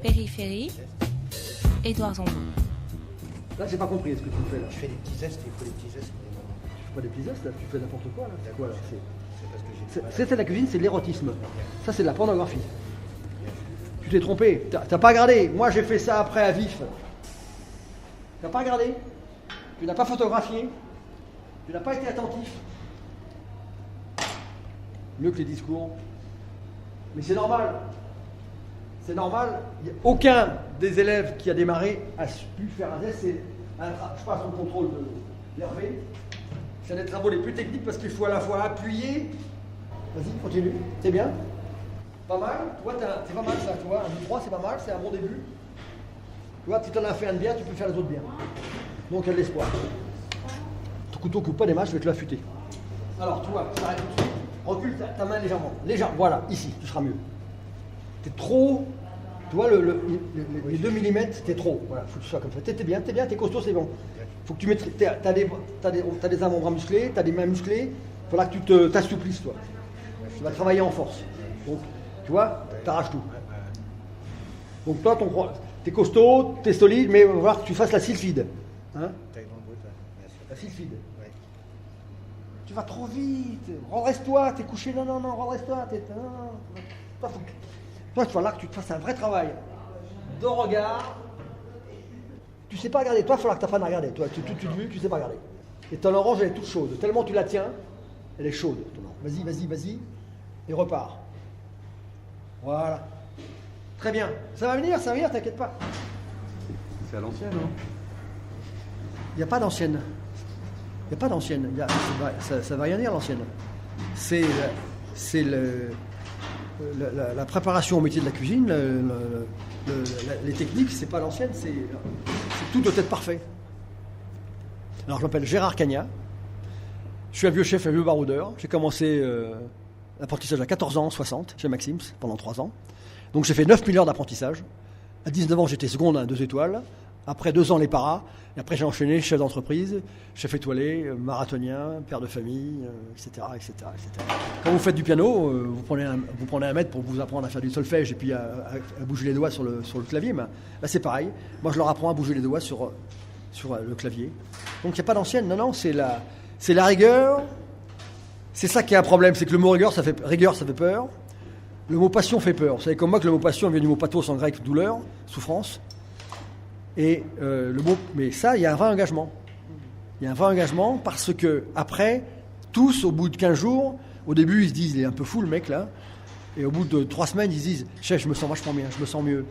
Périphérie, Édouard Zambon. Là, j'ai pas compris ce que tu fais là. Je fais des petits zestes, il faut des petits zestes. Tu fais pas des petits gestes là, tu fais n'importe quoi là. C'est quoi là? C'est parce que j'ai... C'est la cuisine, c'est de l'érotisme. Ça, c'est de la pornographie. Tu t'es trompé. T'as pas regardé. Moi, j'ai fait ça après à vif. T'as pas regardé. Tu n'as pas photographié. Tu n'as pas été attentif. Mieux que les discours. Mais c'est normal. C'est normal. Aucun des élèves qui a démarré a pu faire un geste. Je passe au contrôle d'Hervé. C'est un des travaux les plus techniques parce qu'il faut à la fois appuyer. Vas-y, continue. C'est bien. Pas mal. Toi, c'est pas mal ça. Tu vois, un 2-3, c'est pas mal. C'est un bon début. Tu vois, si tu en as fait un de bien, tu peux faire les autres bien. Donc, il y a de l'espoir. Ton couteau coupe pas des matchs, je vais te l'affûter. Alors, tu vois, j'arrête tout de suite. Recule ta main légèrement. Légèrement. Voilà, ici, tu seras mieux. T'es trop. Tu vois, les 2 mm, t'es trop. Voilà, faut que tu sois comme ça. T'es bien, t'es costaud, c'est bon. Faut que tu mettes. T'as des avant-bras musclés, t'as des mains musclées. Il faudra que tu t'assouplisses, toi. Tu vas travailler en force. Donc, tu vois, t'arraches tout. Donc, toi, t'es costaud, t'es solide, mais il va falloir que tu fasses la sylphide. Hein? La sylphide. Ouais. Tu vas trop vite. Redresse-toi, t'es couché. Non, redresse-toi. Toi, il va falloir que tu te fasses un vrai travail de regard. Tu sais pas regarder. Toi, il va falloir que tu apprennes à regarder. Toi, tu sais pas regarder. Et ton orange, elle est toute chaude. Tellement tu la tiens, elle est chaude. Vas-y. Et repars. Voilà. Très bien. Ça va venir, t'inquiète pas. C'est à l'ancienne, hein? Il n'y a pas d'ancienne. Ça va rien dire, l'ancienne. C'est la préparation au métier de la cuisine, les techniques, c'est pas l'ancienne, tout doit être parfait. Alors, je m'appelle Gérard Cagnat. Je suis un vieux chef, un vieux baroudeur. J'ai commencé l'apprentissage à 14 ans, 60, chez Maxim's, pendant 3 ans. Donc, j'ai fait 9000 heures d'apprentissage. À 19 ans, j'étais seconde à 2 étoiles. Après 2 ans, les paras. Et après, j'ai enchaîné chef d'entreprise, chef étoilé, marathonien, père de famille, etc. Quand vous faites du piano, vous prenez un maître pour vous apprendre à faire du solfège et puis à bouger les doigts sur le clavier. Mais là, c'est pareil. Moi, je leur apprends à bouger les doigts sur le clavier. Donc, il n'y a pas d'ancienne. Non, c'est la rigueur. C'est ça qui est un problème. C'est que le mot rigueur, ça fait peur. Le mot passion fait peur. Vous savez comme moi que le mot passion vient du mot pathos en grec, douleur, souffrance. Et mais ça, il y a un vrai engagement. Il y a un vrai engagement parce que après, tous, au bout de 15 jours, au début, ils se disent, il est un peu fou le mec là. Et au bout de 3 semaines, ils se disent, chef, je me sens vachement bien, je me sens mieux.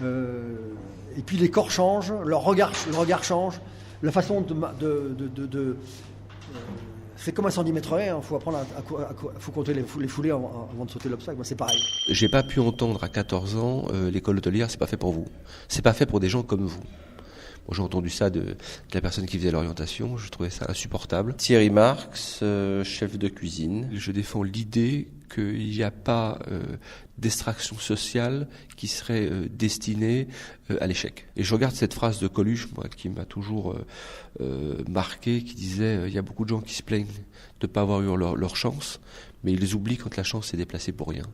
Et puis les corps changent, le regard change, la façon c'est comme un 110 mètres haies, il faut apprendre faut compter les foulées avant de sauter l'obstacle. C'est pareil. J'ai pas pu entendre à 14 ans, l'école hôtelière, c'est pas fait pour vous. C'est pas fait pour des gens comme vous. Bon, j'ai entendu ça de la personne qui faisait l'orientation, je trouvais ça insupportable. Thierry Marx, chef de cuisine. Je défends l'idée qu'il n'y a pas d'extraction sociale qui serait destinée à l'échec. Et je regarde cette phrase de Coluche, moi, qui m'a toujours marqué, qui disait il y a beaucoup de gens qui se plaignent de ne pas avoir eu leur chance, mais ils oublient quand la chance s'est déplacée pour rien.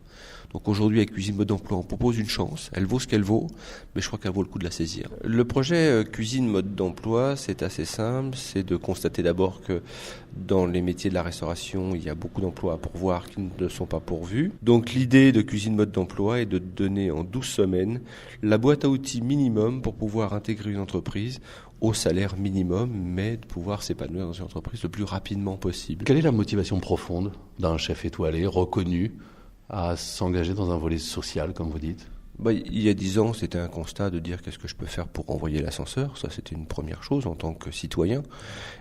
Donc aujourd'hui, avec Cuisine Mode d'Emploi, on propose une chance. Elle vaut ce qu'elle vaut, mais je crois qu'elle vaut le coup de la saisir. Le projet Cuisine Mode d'Emploi, c'est assez simple. C'est de constater d'abord que dans les métiers de la restauration, il y a beaucoup d'emplois à pourvoir qui ne sont pas pourvus. Donc l'idée de Cuisine Mode d'Emploi est de donner en 12 semaines la boîte à outils minimum pour pouvoir intégrer une entreprise au salaire minimum, mais de pouvoir s'épanouir dans une entreprise le plus rapidement possible. Quelle est la motivation profonde d'un chef étoilé reconnu à s'engager dans un volet social, comme vous dites? Il y a 10 ans, c'était un constat de dire qu'est-ce que je peux faire pour envoyer l'ascenseur. Ça, c'était une première chose en tant que citoyen.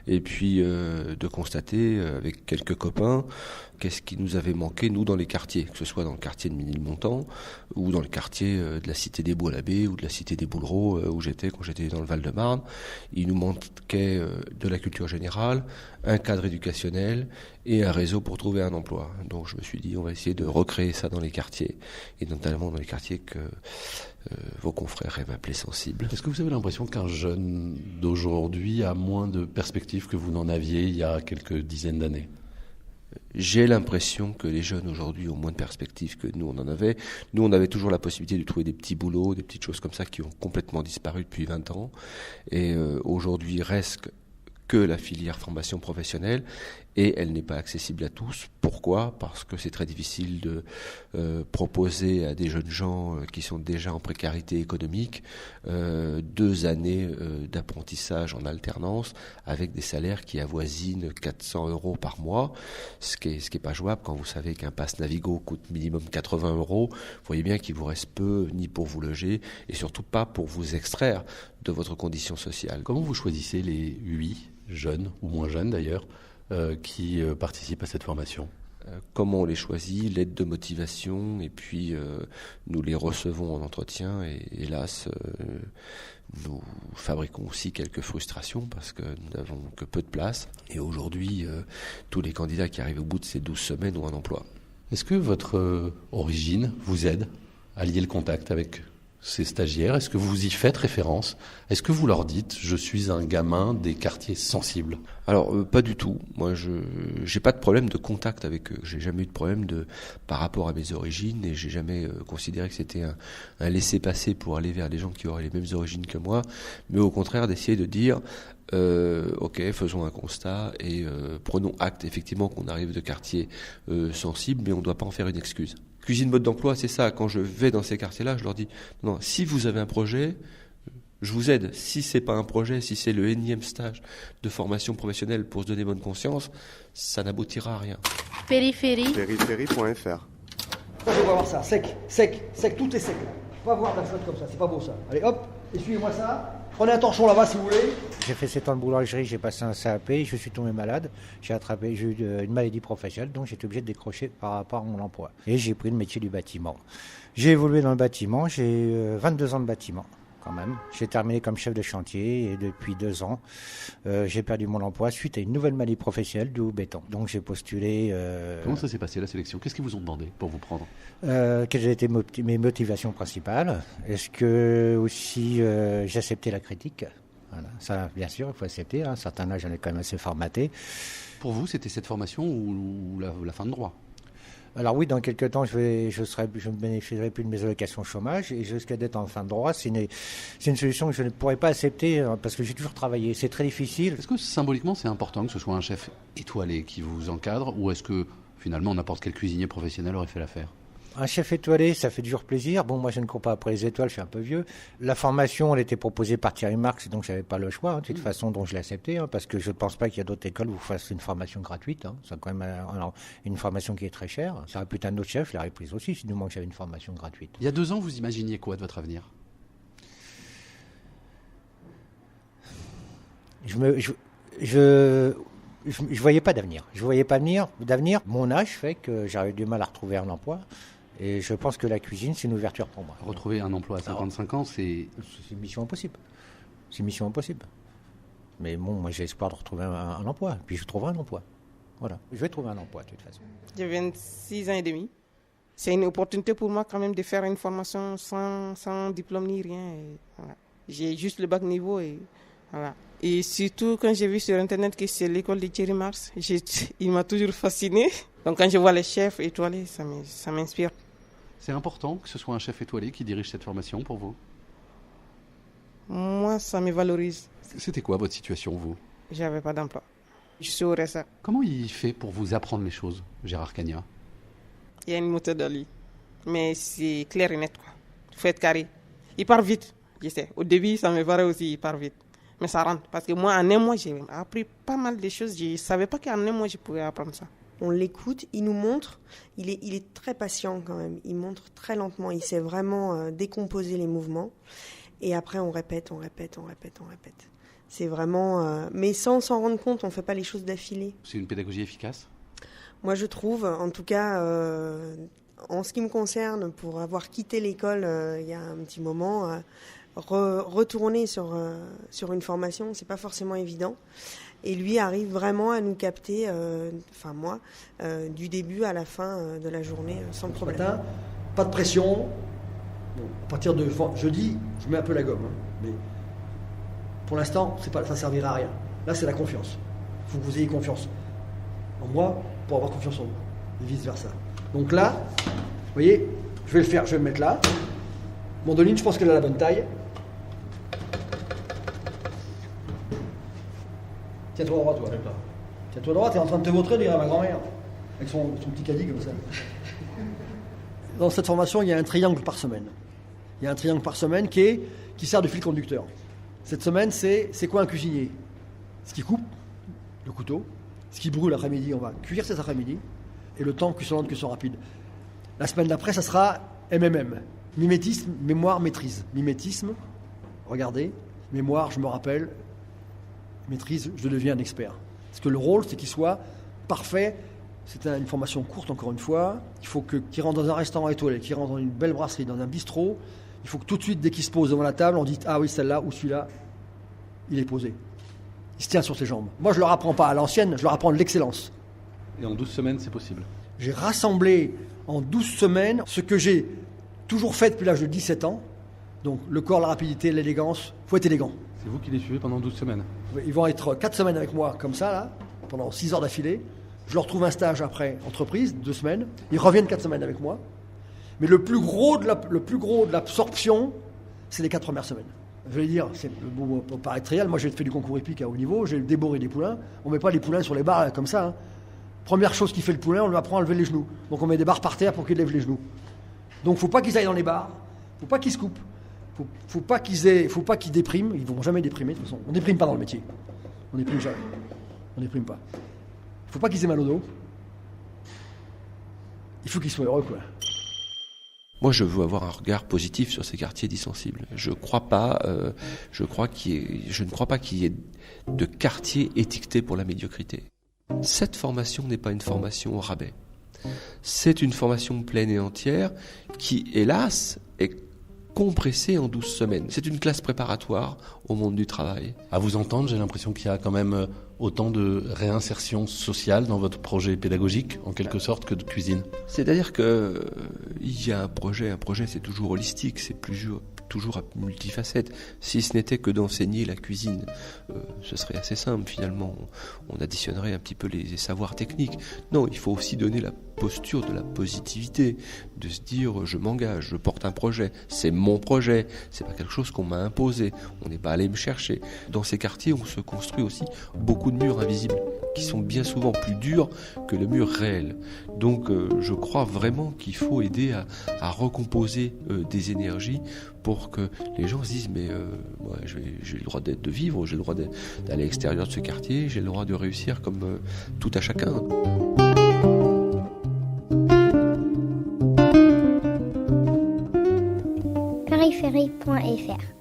Et puis, de constater avec quelques copains qu'est-ce qui nous avait manqué, nous, dans les quartiers, que ce soit dans le quartier de Ménilmontant ou dans le quartier de la cité des Baux-l'Abbé ou de la cité des Boulereaux où j'étais quand j'étais dans le Val-de-Marne. Il nous manquait de la culture générale, un cadre éducationnel et un réseau pour trouver un emploi. Donc je me suis dit, on va essayer de recréer ça dans les quartiers, et notamment dans les quartiers que vos confrères aiment appeler sensibles. Est-ce que vous avez l'impression qu'un jeune d'aujourd'hui a moins de perspectives que vous n'en aviez il y a quelques dizaines d'années? J'ai l'impression que les jeunes aujourd'hui ont moins de perspectives que nous on en avait. Nous on avait toujours la possibilité de trouver des petits boulots, des petites choses comme ça qui ont complètement disparu depuis 20 ans. Et aujourd'hui il reste que la filière formation professionnelle et elle n'est pas accessible à tous. Pourquoi ? Parce que c'est très difficile de proposer à des jeunes gens qui sont déjà en précarité économique 2 années d'apprentissage en alternance avec des salaires qui avoisinent 400 € par mois, ce qui est pas jouable quand vous savez qu'un pass Navigo coûte minimum 80 €. Vous voyez bien qu'il vous reste peu ni pour vous loger et surtout pas pour vous extraire de votre condition sociale. Comment vous choisissez les 8 jeunes, ou moins jeunes d'ailleurs, qui participent à cette formation ? Comment on les choisit, l'aide de motivation, et puis nous les recevons en entretien et hélas nous fabriquons aussi quelques frustrations parce que nous n'avons que peu de place et aujourd'hui tous les candidats qui arrivent au bout de ces 12 semaines ont un emploi. Est-ce que votre origine vous aide à lier le contact avec ces stagiaires ? Est-ce que vous y faites référence ? Est-ce que vous leur dites « je suis un gamin des quartiers sensibles » ? Alors pas du tout. Moi j'ai pas de problème de contact avec eux. J'ai jamais eu de problème par rapport à mes origines et j'ai jamais considéré que c'était un laisser-passer pour aller vers des gens qui auraient les mêmes origines que moi, mais au contraire d'essayer de dire ok, faisons un constat et prenons acte effectivement qu'on arrive de quartiers sensibles, mais on ne doit pas en faire une excuse. Cuisine mode d'emploi, c'est ça. Quand je vais dans ces quartiers-là, je leur dis non, si vous avez un projet, je vous aide. Si c'est pas un projet, si c'est le énième stage de formation professionnelle pour se donner bonne conscience, ça n'aboutira à rien. Périphérie. Périphérie.fr. On va voir ça, sec, tout est sec là. Pas voir de la flotte comme ça, c'est pas beau ça. Allez hop, essuyez-moi ça. Prenez un torchon là-bas si vous voulez. J'ai fait 7 ans de boulangerie, j'ai passé un CAP, je suis tombé malade. J'ai eu une maladie professionnelle, donc j'étais obligé de décrocher par rapport à mon emploi. Et j'ai pris le métier du bâtiment. J'ai évolué dans le bâtiment, j'ai 22 ans de bâtiment quand même. J'ai terminé comme chef de chantier et depuis 2 ans, j'ai perdu mon emploi suite à une nouvelle maladie professionnelle du béton. Donc j'ai postulé... Comment ça s'est passé la sélection ? Qu'est-ce qu'ils vous ont demandé pour vous prendre ? Quelles étaient mes motivations principales ? Est-ce que aussi j'ai accepté la critique ? Voilà. Ça, bien sûr, il faut accepter. À un certain âge, on est quand même assez formaté. Pour vous, c'était cette formation ou la fin de droit ? Alors oui, dans quelques temps, je ne bénéficierai plus de mes allocations chômage et jusqu'à d'être en fin de droit, c'est une solution que je ne pourrais pas accepter parce que j'ai toujours travaillé. C'est très difficile. Est-ce que symboliquement, c'est important que ce soit un chef étoilé qui vous encadre ou est-ce que finalement n'importe quel cuisinier professionnel aurait fait l'affaire ? Un chef étoilé, ça fait toujours plaisir. Bon, moi, je ne cours pas après les étoiles, je suis un peu vieux. La formation, elle était proposée par Thierry Marx, donc je n'avais pas le choix, de toute façon, dont je l'ai accepté, parce que je ne pense pas qu'il y a d'autres écoles où vous fassiez une formation gratuite. C'est quand même une formation qui est très chère. Ça aurait pu être un autre chef, je l'aurais prise aussi, si du moins que j'avais une formation gratuite. Il y a 2 ans, vous imaginiez quoi de votre avenir ? Je voyais pas d'avenir. Je voyais pas d'avenir. Mon âge fait que j'avais du mal à retrouver un emploi. Et je pense que la cuisine, c'est une ouverture pour moi. Retrouver un emploi à 55 ans, c'est une mission impossible. C'est une mission impossible. Mais bon, moi, j'ai espoir de retrouver un emploi. Puis je trouverai un emploi. Voilà. Je vais trouver un emploi, de toute façon. J'ai 26 ans et demi. C'est une opportunité pour moi quand même de faire une formation sans diplôme ni rien. Et voilà. J'ai juste le bac niveau et voilà. Et surtout, quand j'ai vu sur Internet que c'est l'école de Thierry Marx, il m'a toujours fasciné. Donc quand je vois les chefs étoilés, ça m'inspire. C'est important que ce soit un chef étoilé qui dirige cette formation pour vous ? Moi, ça me valorise. C'était quoi votre situation, vous ? J'avais pas d'emploi. Je suis au RSA. Comment il fait pour vous apprendre les choses, Gérard Cagna ? Il y a une méthode à lui. Mais c'est clair et net, quoi. Il faut être carré. Il part vite, je sais. Au début, ça me paraît aussi, il part vite. Mais ça rentre. Parce que moi, en un mois, j'ai appris pas mal de choses. Je ne savais pas qu'en un mois, je pouvais apprendre ça. On l'écoute, il nous montre. Il est très patient quand même. Il montre très lentement. Il sait vraiment décomposer les mouvements. Et après, on répète. C'est vraiment... mais sans s'en rendre compte, on ne fait pas les choses d'affilée. C'est une pédagogie efficace ? Moi, je trouve, en tout cas, en ce qui me concerne, pour avoir quitté l'école il y a un petit moment... retourner sur une formation, c'est pas forcément évident. Et lui arrive vraiment à nous capter, du début à la fin de la journée sans problème. Ce matin, pas de pression. Bon, à partir de jeudi, je mets un peu la gomme. Mais pour l'instant, ça ne servira à rien. Là, c'est la confiance. Il faut que vous ayez confiance en moi, pour avoir confiance en vous, et vice-versa. Donc là, vous voyez, je vais le faire, je vais me mettre là. Mandoline, je pense qu'elle a la bonne taille. Tiens-toi droit, toi. Tiens-toi droit, t'es en train de te vautrer, dirait ma grand-mère, avec son petit caddie comme ça. Dans cette formation, il y a un triangle par semaine. Il y a un triangle par semaine qui sert de fil conducteur. Cette semaine, c'est quoi un cuisinier? Ce qui coupe, le couteau. Ce qui brûle l'après-midi, on va cuire cet après-midi. Et le temps cuisson lente, cuisson rapide. La semaine d'après, ça sera MMM. Mimétisme, mémoire, maîtrise. Mimétisme, regardez. Mémoire, je me rappelle. Maîtrise, je deviens un expert. Parce que le rôle, c'est qu'il soit parfait. C'est une formation courte, encore une fois. Il faut qu'il rentre dans un restaurant étoilé, qu'il rentre dans une belle brasserie, dans un bistrot. Il faut que tout de suite, dès qu'il se pose devant la table, on dit « Ah oui, celle-là ou celui-là, il est posé. » Il se tient sur ses jambes. Moi, je ne leur apprends pas à l'ancienne, je leur apprends de l'excellence. Et en 12 semaines, c'est possible. J'ai rassemblé en 12 semaines ce que j'ai toujours fait depuis l'âge de 17 ans. Donc, le corps, la rapidité, l'élégance. Il faut être élégant. C'est vous qui les suivez pendant 12 semaines. Ils vont être 4 semaines avec moi, comme ça, là, pendant 6 heures d'affilée. Je leur trouve un stage après, entreprise, 2 semaines. Ils reviennent 4 semaines avec moi. Mais le plus gros de l'absorption, c'est les 4 premières semaines. Je vais dire, c'est pour paraître trivial, moi j'ai fait du concours épique à haut niveau, j'ai déboré des poulains. On ne met pas les poulains sur les barres comme ça. Hein. Première chose qui fait le poulain, on lui apprend à lever les genoux. Donc on met des barres par terre pour qu'il lève les genoux. Donc il ne faut pas qu'ils aillent dans les barres, il ne faut pas qu'ils se coupent, il ne faut pas qu'ils dépriment, ils ne vont jamais déprimer de toute façon. On ne déprime pas dans le métier. On ne déprime jamais. On ne déprime pas. Il ne faut pas qu'ils aient mal au dos. Il faut qu'ils soient heureux, quoi. Moi, je veux avoir un regard positif sur ces quartiers dits sensibles. Je ne crois pas qu'il y ait de quartiers étiquetés pour la médiocrité. Cette formation n'est pas une formation au rabais. C'est une formation pleine et entière qui, hélas, est compressée en 12 semaines. C'est une classe préparatoire au monde du travail. À vous entendre, j'ai l'impression qu'il y a quand même autant de réinsertion sociale dans votre projet pédagogique, en quelque sorte, que de cuisine. C'est-à-dire que il y a un projet c'est toujours holistique, c'est toujours à multifacette. Si ce n'était que d'enseigner la cuisine, ce serait assez simple finalement. On additionnerait un petit peu les savoirs techniques. Non, il faut aussi donner la posture de la positivité, de se dire je m'engage, je porte un projet, c'est mon projet, c'est pas quelque chose qu'on m'a imposé, on n'est pas allé me chercher. Dans ces quartiers, on se construit aussi beaucoup de murs invisibles qui sont bien souvent plus durs que le mur réel. Donc je crois vraiment qu'il faut aider à recomposer des énergies pour que les gens se disent mais moi, j'ai le droit de vivre, j'ai le droit d'aller à l'extérieur de ce quartier, j'ai le droit de réussir comme tout à chacun. Périphérie.fr